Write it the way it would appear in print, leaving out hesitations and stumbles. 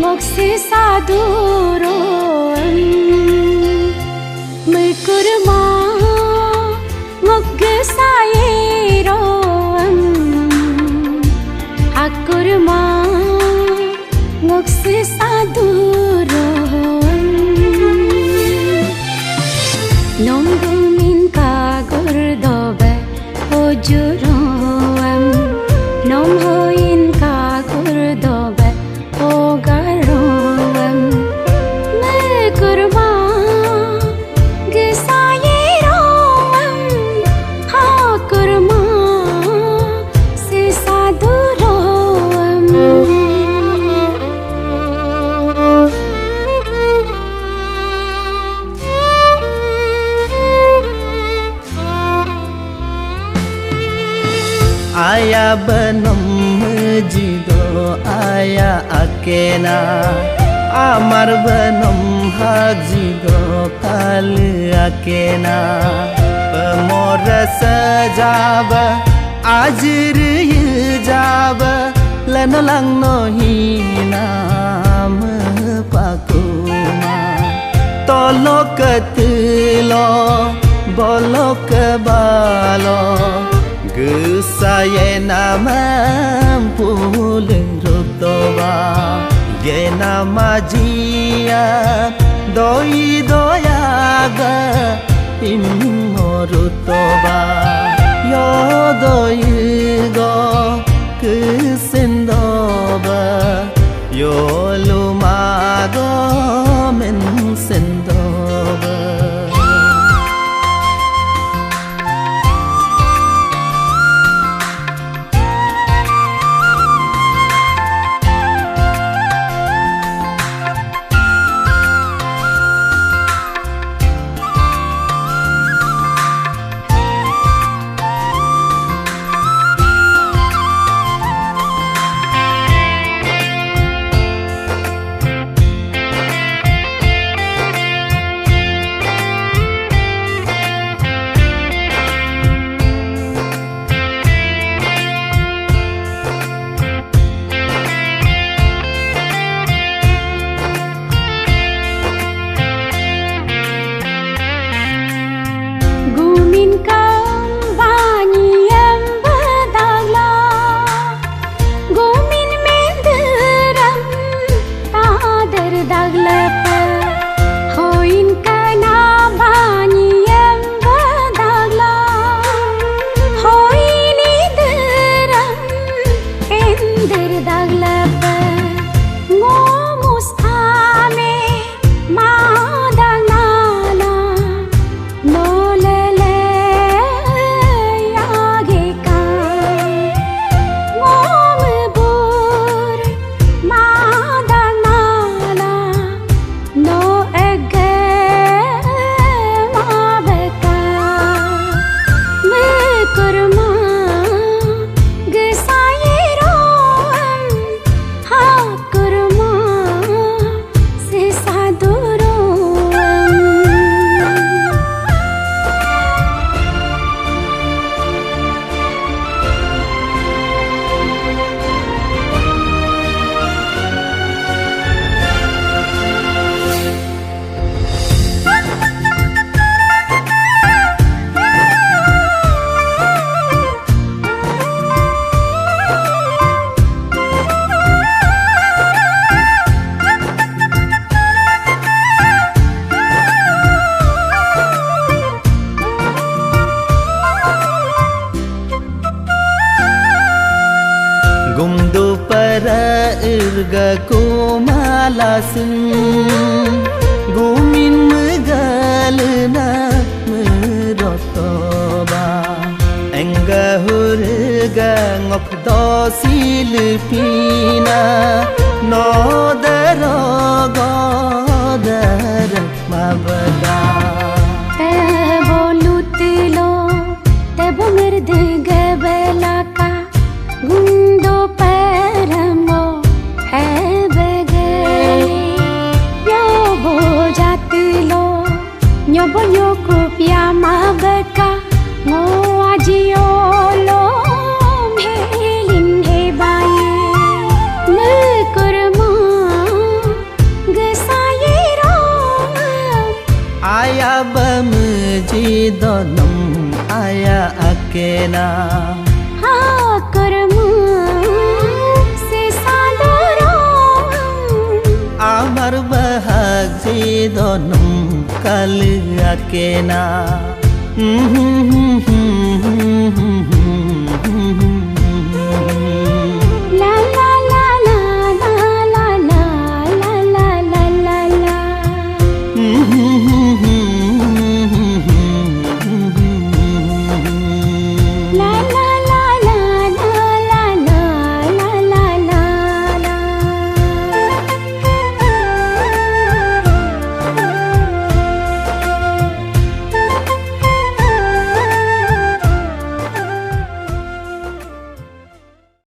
ngokse saduron mekurma ngokge sayeron akurma ngokse saduron nomgumin ka gurdobe ojuron nomhoin ka gurdobe ogaron mekurma gesayeron akurma se saduron Aya benom jido aya akena amar benom hajido kal akena pemor sajaba ajir jab lanolang nohina pakuma tolok tilo bolok balo Gusaye namam puleng rotoba Ge nama jia doi doyaga immo rotoba Yo doi go kusendoba Yo lumago men sendoba Gumdu para irga kumalasin Gumin megalna merotoba Engga hurga ngokdo silpina No darogo darak mabada Te bolutilo te bungerde gebelaka Gundo peramo hai bege Yo bo jatilo nyobo nyoko pyama beka Ngo ajiolo mhelin he baye Mekurma donum aya akena amar bahag si donum kali akena